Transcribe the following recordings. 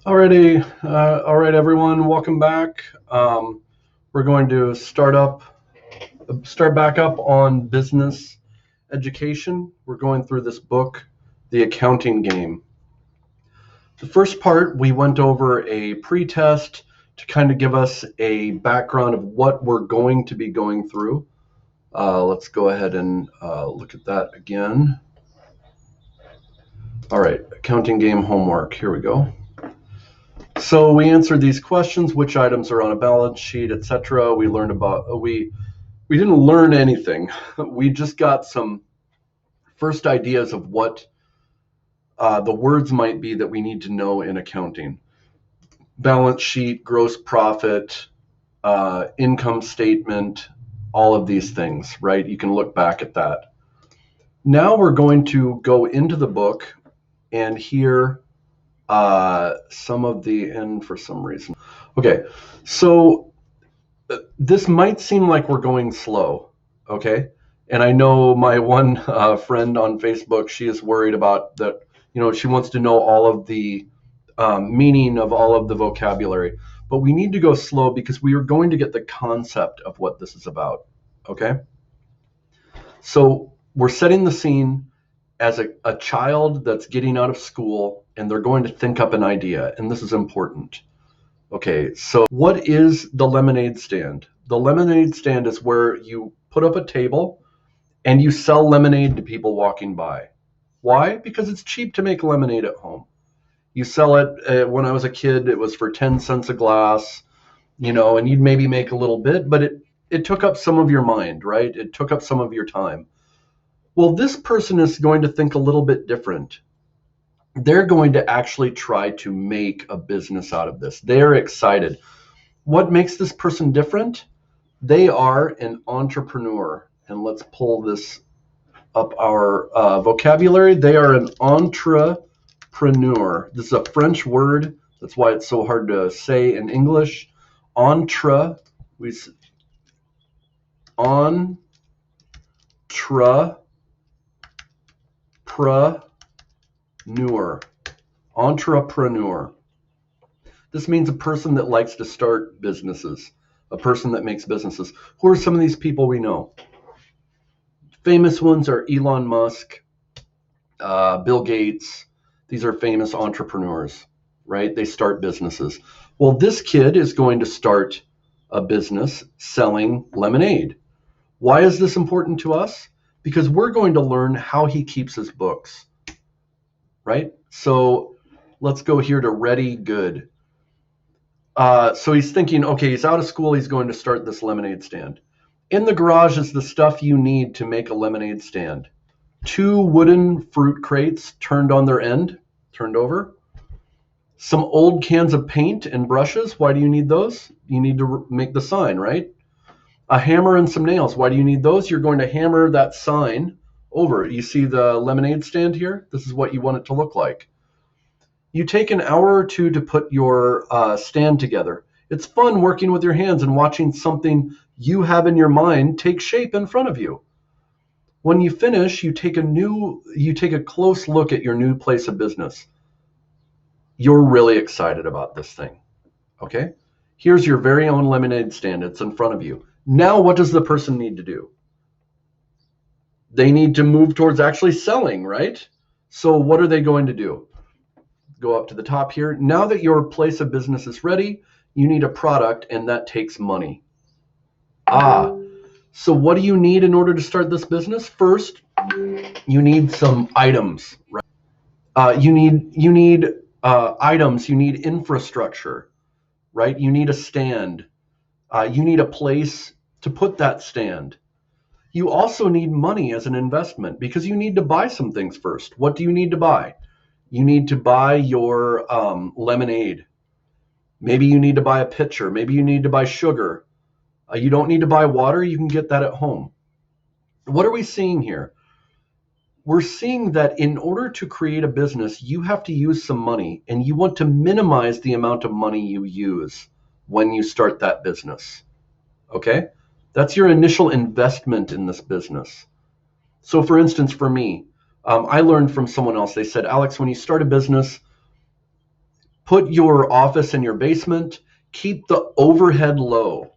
Alrighty, all right, everyone, welcome back. We're going to start back up on business education. We're going through this book, The Accounting Game. The first part, we went over a pre-test to kind of give us a background of what we're going to be going through. Let's go ahead and look at that again. All right, accounting game homework. Here we go. So we answered these questions: which items are on a balance sheet, etc. We learned about we didn't learn anything. We just got some first ideas of what the words might be that we need to know in accounting: balance sheet, gross profit, income statement, all of these things. Right? You can look back at that. Now we're going to go into the book and hear some of the end for some reason. Okay, so this might seem like we're going slow, okay? And I know my one friend on Facebook, she is worried about that. She wants to know all of the meaning of all of the vocabulary. But we need to go slow because we are going to get the concept of what this is about, okay? So we're setting the scene as a child that's getting out of school, and they're going to think up an idea, and this is important. Okay, so what is the lemonade stand? The lemonade stand is where you put up a table and you sell lemonade to people walking by. Why? Because it's cheap to make lemonade at home. You sell it, when I was a kid, it was for 10 cents a glass, and you'd maybe make a little bit, but it took up some of your mind, right? It took up some of your time. Well, this person is going to think a little bit different. They're going to actually try to make a business out of this. They're excited. What makes this person different? They are an entrepreneur. And let's pull this up our vocabulary. They are an entrepreneur. This is a French word. That's why it's so hard to say in English. Entrepreneur. Entrepreneur. This means a person that likes to start businesses, a person that makes businesses. Who are some of these people we know? Famous ones are Elon Musk, Bill Gates. These are famous entrepreneurs, right? They start businesses. Well, this kid is going to start a business selling lemonade. Why is this important to us? Because we're going to learn how he keeps his books, right? So let's go here to ready, good. So he's thinking, okay, he's out of school. He's going to start this lemonade stand. In the garage is the stuff you need to make a lemonade stand. 2 wooden fruit crates turned on their end, turned over. Some old cans of paint and brushes. Why do you need those? You need to make the sign, right? A hammer and some nails. Why do you need those? You're going to hammer that sign over. You see the lemonade stand here? This is what you want it to look like. You take an hour or two to put your stand together. It's fun working with your hands and watching something you have in your mind take shape in front of you. When you finish, you take a close look at your new place of business. You're really excited about this thing. Okay? Here's your very own lemonade stand. It's in front of you. Now, what does the person need to do? They need to move towards actually selling, right? So what are they going to do? Go up to the top here. Now that your place of business is ready, you need a product, and that takes money. So what do you need in order to start this business? First, you need some items, right? You need items. You need infrastructure, right? You need a stand. You need a place to put that stand. You also need money as an investment because you need to buy some things first. What do you need to buy? You need to buy your lemonade. Maybe you need to buy a pitcher. Maybe you need to buy sugar. You don't need to buy water. You can get that at home. What are we seeing here? We're seeing that in order to create a business, you have to use some money, and you want to minimize the amount of money you use when you start that business. Okay? That's your initial investment in this business. So for instance, for me, I learned from someone else. They said, Alex, when you start a business, Put your office in your basement. Keep the overhead low.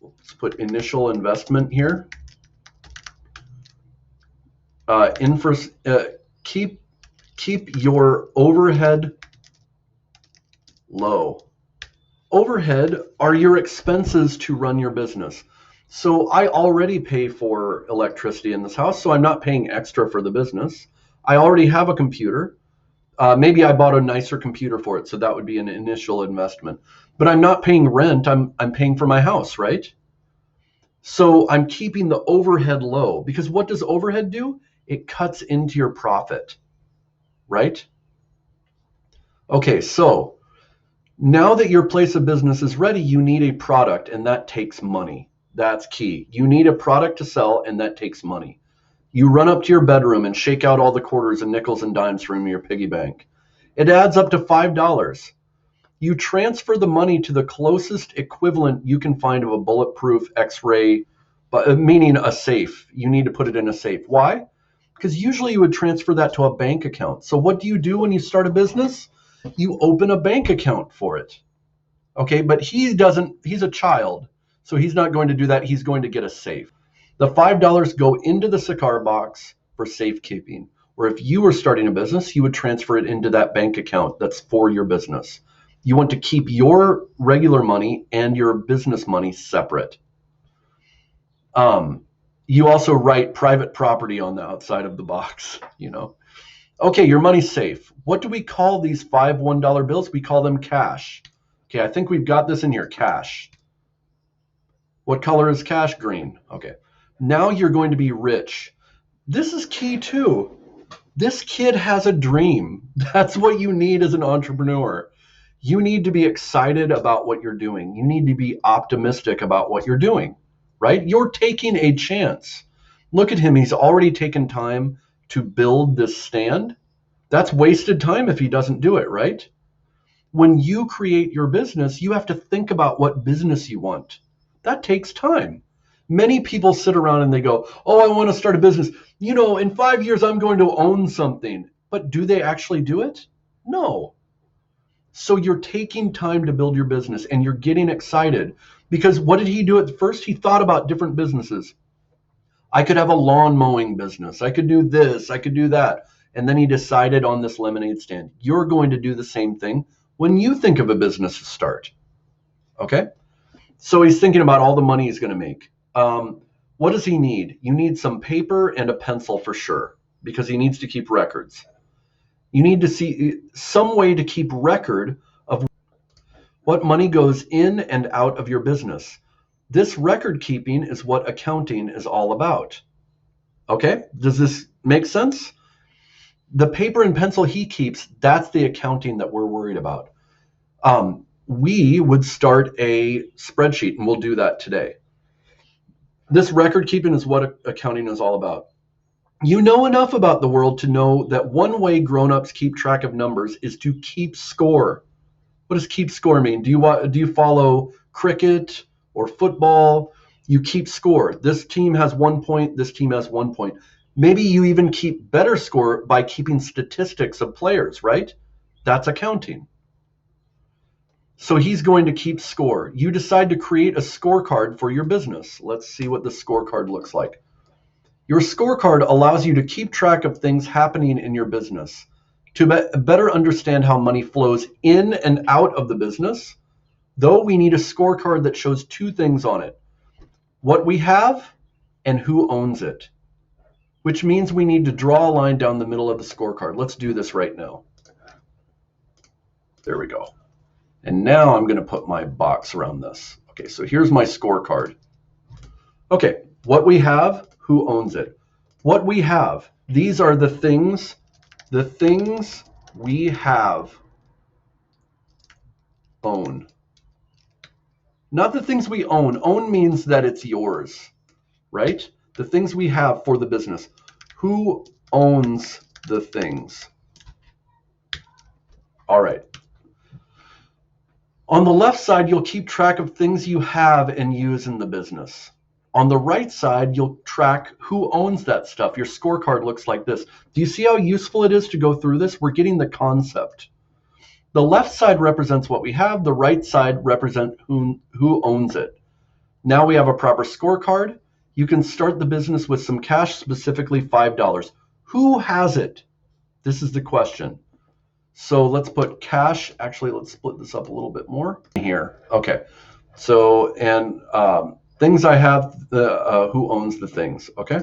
Let's put initial investment here. Keep your overhead low. Overhead are your expenses to run your business. So I already pay for electricity in this house, so I'm not paying extra for the business. I already have a computer. Maybe I bought a nicer computer for it, so that would be an initial investment. But I'm not paying rent. I'm paying for my house, right? So I'm keeping the overhead low, because what does overhead do? It cuts into your profit, right? Okay, so now that your place of business is ready, you need a product, and that takes money. That's key. You need a product to sell, and that takes money. You run up to your bedroom and shake out all the quarters and nickels and dimes from your piggy bank. It adds up to $5. You transfer the money to the closest equivalent you can find of a bulletproof X-ray, meaning a safe. You need to put it in a safe. Why? Because usually you would transfer that to a bank account. So what do you do when you start a business? You open a bank account for it. Okay, but he doesn't, he's a child, so he's not going to do that. He's going to get a safe. The $5 go into the cigar box for safekeeping. Or if you were starting a business, you would transfer it into that bank account that's for your business. You want to keep your regular money and your business money separate. You also write private property on the outside of the box, you know. Okay, your money's safe. What do we call these 5 $1 bills? We call them cash. Okay, I think we've got this in here, cash. What color is cash? Green. Okay. Now you're going to be rich. This is key too. This kid has a dream. That's what you need as an entrepreneur. You need to be excited about what you're doing. You need to be optimistic about what you're doing, right? You're taking a chance. Look at him. He's already taken time to build this stand. That's wasted time if he doesn't do it, right? When you create your business, you have to think about what business you want. That takes time. Many people sit around and they go, oh, I want to start a business. You know, in 5 years, I'm going to own something. But do they actually do it? No. So you're taking time to build your business and you're getting excited. Because what did he do at first? He thought about different businesses. I could have a lawn mowing business. I could do this. I could do that. And then he decided on this lemonade stand. You're going to do the same thing when you think of a business to start. Okay? So he's thinking about all the money he's going to make. What does he need? You need some paper and a pencil for sure, because he needs to keep records. You need to see some way to keep record of what money goes in and out of your business. This record keeping is what accounting is all about. Okay? Does this make sense? The paper and pencil he keeps, that's the accounting that we're worried about. We would start a spreadsheet, and we'll do that today. This record keeping is what accounting is all about. You know enough about the world to know that one way grown-ups keep track of numbers is to keep score. What does keep score mean? Do you follow cricket or football? You keep score. This team has 1 point, this team has 1 point. Maybe you even keep better score by keeping statistics of players, right? That's accounting. So he's going to keep score. You decide to create a scorecard for your business. Let's see what the scorecard looks like. Your scorecard allows you to keep track of things happening in your business. To better understand how money flows in and out of the business, though, we need a scorecard that shows 2 things on it: what we have and who owns it, which means we need to draw a line down the middle of the scorecard. Let's do this right now. There we go. And now I'm going to put my box around this. Okay, so here's my scorecard. Okay, what we have, who owns it? What we have, these are the things we have own. Not the things we own. Own means that it's yours, right? The things we have for the business. Who owns the things? All right. On the left side, you'll keep track of things you have and use in the business. On the right side, you'll track who owns that stuff. Your scorecard looks like this. Do you see how useful it is to go through this? We're getting the concept. The left side represents what we have. The right side represents who owns it. Now we have a proper scorecard. You can start the business with some cash, specifically $5. Who has it? This is the question. So let's put cash. Actually, let's split this up a little bit more here. Okay. So, and things I have, who owns the things. Okay.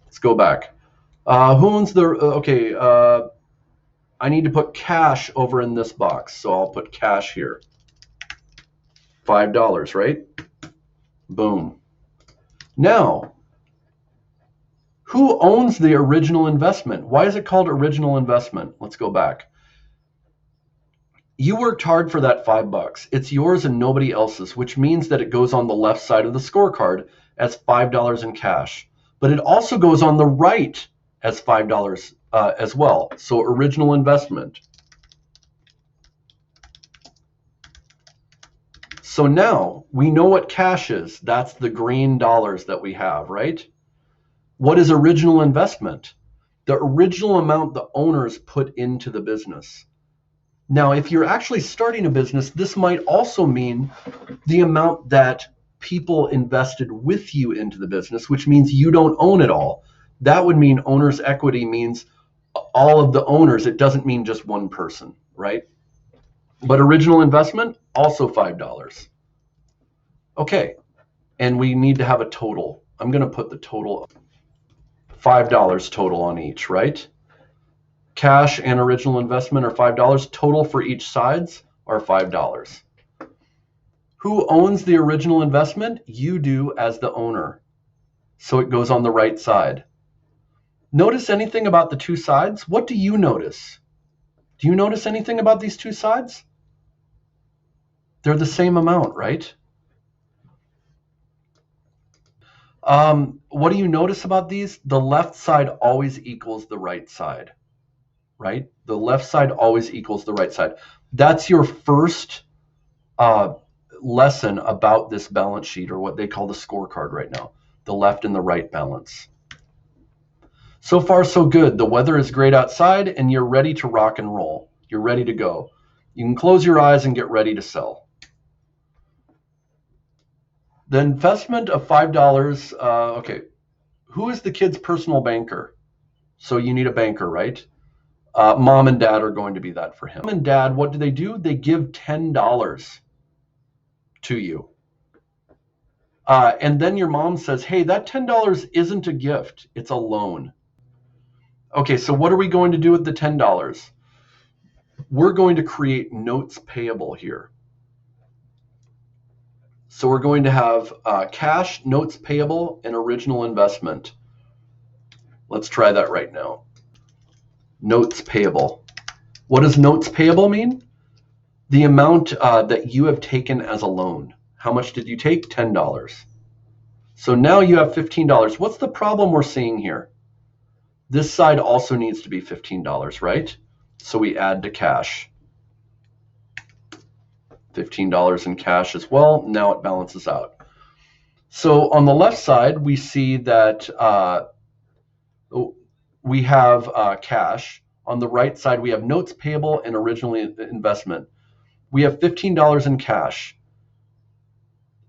Let's go back. Who owns the, okay. I need to put cash over in this box. So I'll put cash here. $5, right? Boom. Now, who owns the original investment? Why is it called original investment? Let's go back. You worked hard for that $5. It's yours and nobody else's, which means that it goes on the left side of the scorecard as $5 in cash. But it also goes on the right as $5 as well. So original investment. So now we know what cash is. That's the green dollars that we have, right? What is original investment? The original amount the owners put into the business. Now, if you're actually starting a business, this might also mean the amount that people invested with you into the business, which means you don't own it all. That would mean owner's equity means all of the owners. It doesn't mean just one person, right? But original investment, also $5. Okay, and we need to have a total. I'm going to put the total, $5 total on each, right? Cash and original investment are $5. Total for each sides are $5. Who owns the original investment? You do as the owner. So it goes on the right side. Notice anything about the two sides? What do you notice? Do you notice anything about these two sides? They're the same amount, right? What do you notice about these? The left side always equals the right side, right? The left side always equals the right side. That's your first lesson about this balance sheet, or what they call the scorecard right now, the left and the right balance. So far, so good. The weather is great outside and you're ready to rock and roll. You're ready to go. You can close your eyes and get ready to sell. The investment of $5, okay. Who is the kid's personal banker? So you need a banker, right? Mom and dad are going to be that for him. Mom and dad, what do? They give $10 to you. And then your mom says, hey, that $10 isn't a gift, it's a loan. Okay, so what are we going to do with the $10? We're going to create notes payable here. So we're going to have cash, notes payable, and original investment. Let's try that right now. Notes payable. What does notes payable mean? The amount that you have taken as a loan. How much did you take? $10. So now you have $15. What's the problem we're seeing here? This side also needs to be $15, right? So we add to cash. $15 in cash as well. Now it balances out. So on the left side, we see that we have cash. On the right side, we have notes payable and original investment. We have $15 in cash.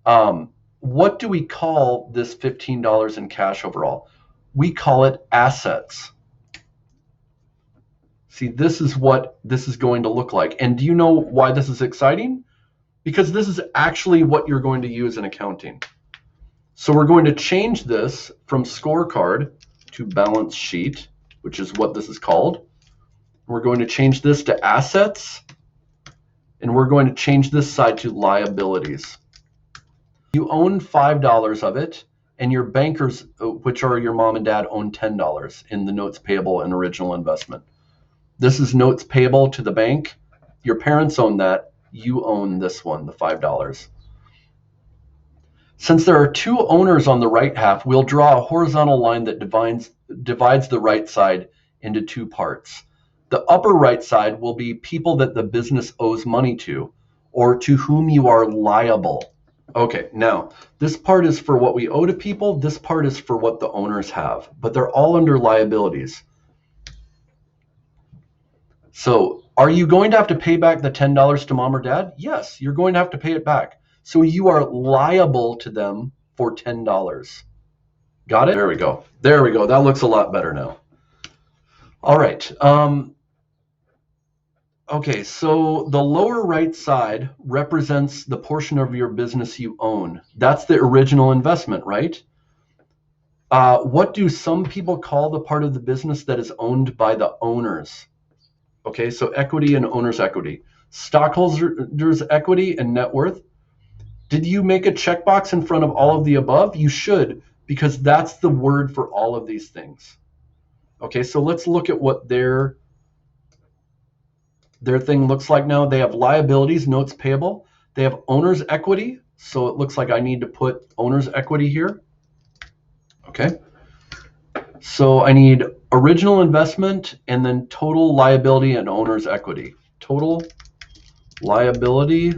What do we call this $15 in cash overall? We call it assets. See, this is what this is going to look like. And do you know why this is exciting? Because this is actually what you're going to use in accounting. So we're going to change this from scorecard to balance sheet, which is what this is called. We're going to change this to assets, and we're going to change this side to liabilities. You own $5 of it, and your bankers, which are your mom and dad, own $10 in the notes payable and original investment. This is notes payable to the bank. Your parents own that. You own this one, the $5. Since there are two owners on the right half, we'll draw a horizontal line that divides the right side into two parts. The upper right side will be people that the business owes money to, or to whom you are liable. Okay, now this part is for what we owe to people. This part is for what the owners have, but they're all under liabilities. So are you going to have to pay back the $10 to mom or dad? Yes, you're going to have to pay it back. So you are liable to them for $10. Got it? There we go. There we go. That looks a lot better now. All right. Okay, so the lower right side represents the portion of your business you own. That's the original investment, right? What do some people call the part of the business that is owned by the owners? Okay, so equity and owner's equity. Stockholders' equity and net worth. Did you make a checkbox in front of all of the above? You should, because that's the word for all of these things. Okay, so let's look at what their thing looks like now. They have liabilities, notes payable. They have owner's equity. So it looks like I need to put owner's equity here. Okay. So I need original investment and then total liability and owner's equity. Total liability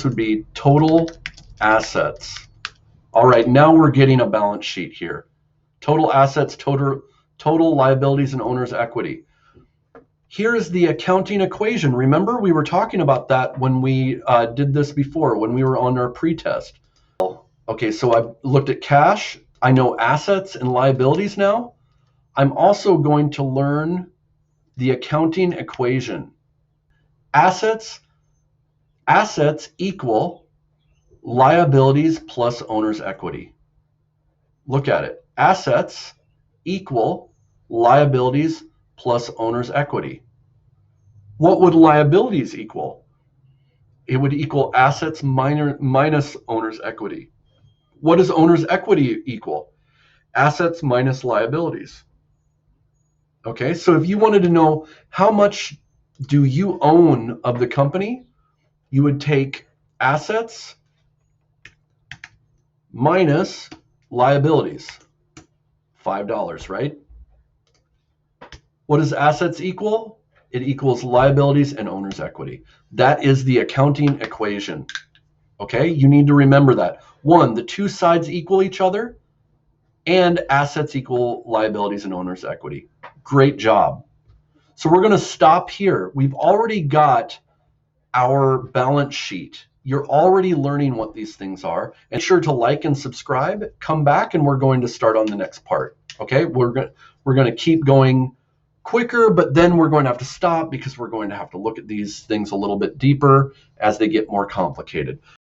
would be total assets. All right, now we're getting a balance sheet here. Total assets, total liabilities, and owner's equity. Here's the accounting equation. Remember, we were talking about that when we did this before, when we were on our pre-test. Okay, so I've looked at cash. I know assets and liabilities now. I'm also going to learn the accounting equation. Assets equal liabilities plus owner's equity. Look at it. Assets equal liabilities plus owner's equity. What would liabilities equal? It would equal assets minus owner's equity. What does owner's equity equal? Assets minus liabilities. Okay, so if you wanted to know how much do you own of the company, you would take assets minus liabilities. $5, right? What does assets equal? It equals liabilities and owner's equity. That is the accounting equation. Okay, you need to remember that. One, the two sides equal each other, and assets equal liabilities and owner's equity. Great job. So we're going to stop here. We've already got our balance sheet. You're already learning what these things are. And be sure to like and subscribe. Come back and we're going to start on the next part. Okay, we're going to keep going quicker, but then we're going to have to stop because we're going to have to look at these things a little bit deeper as they get more complicated.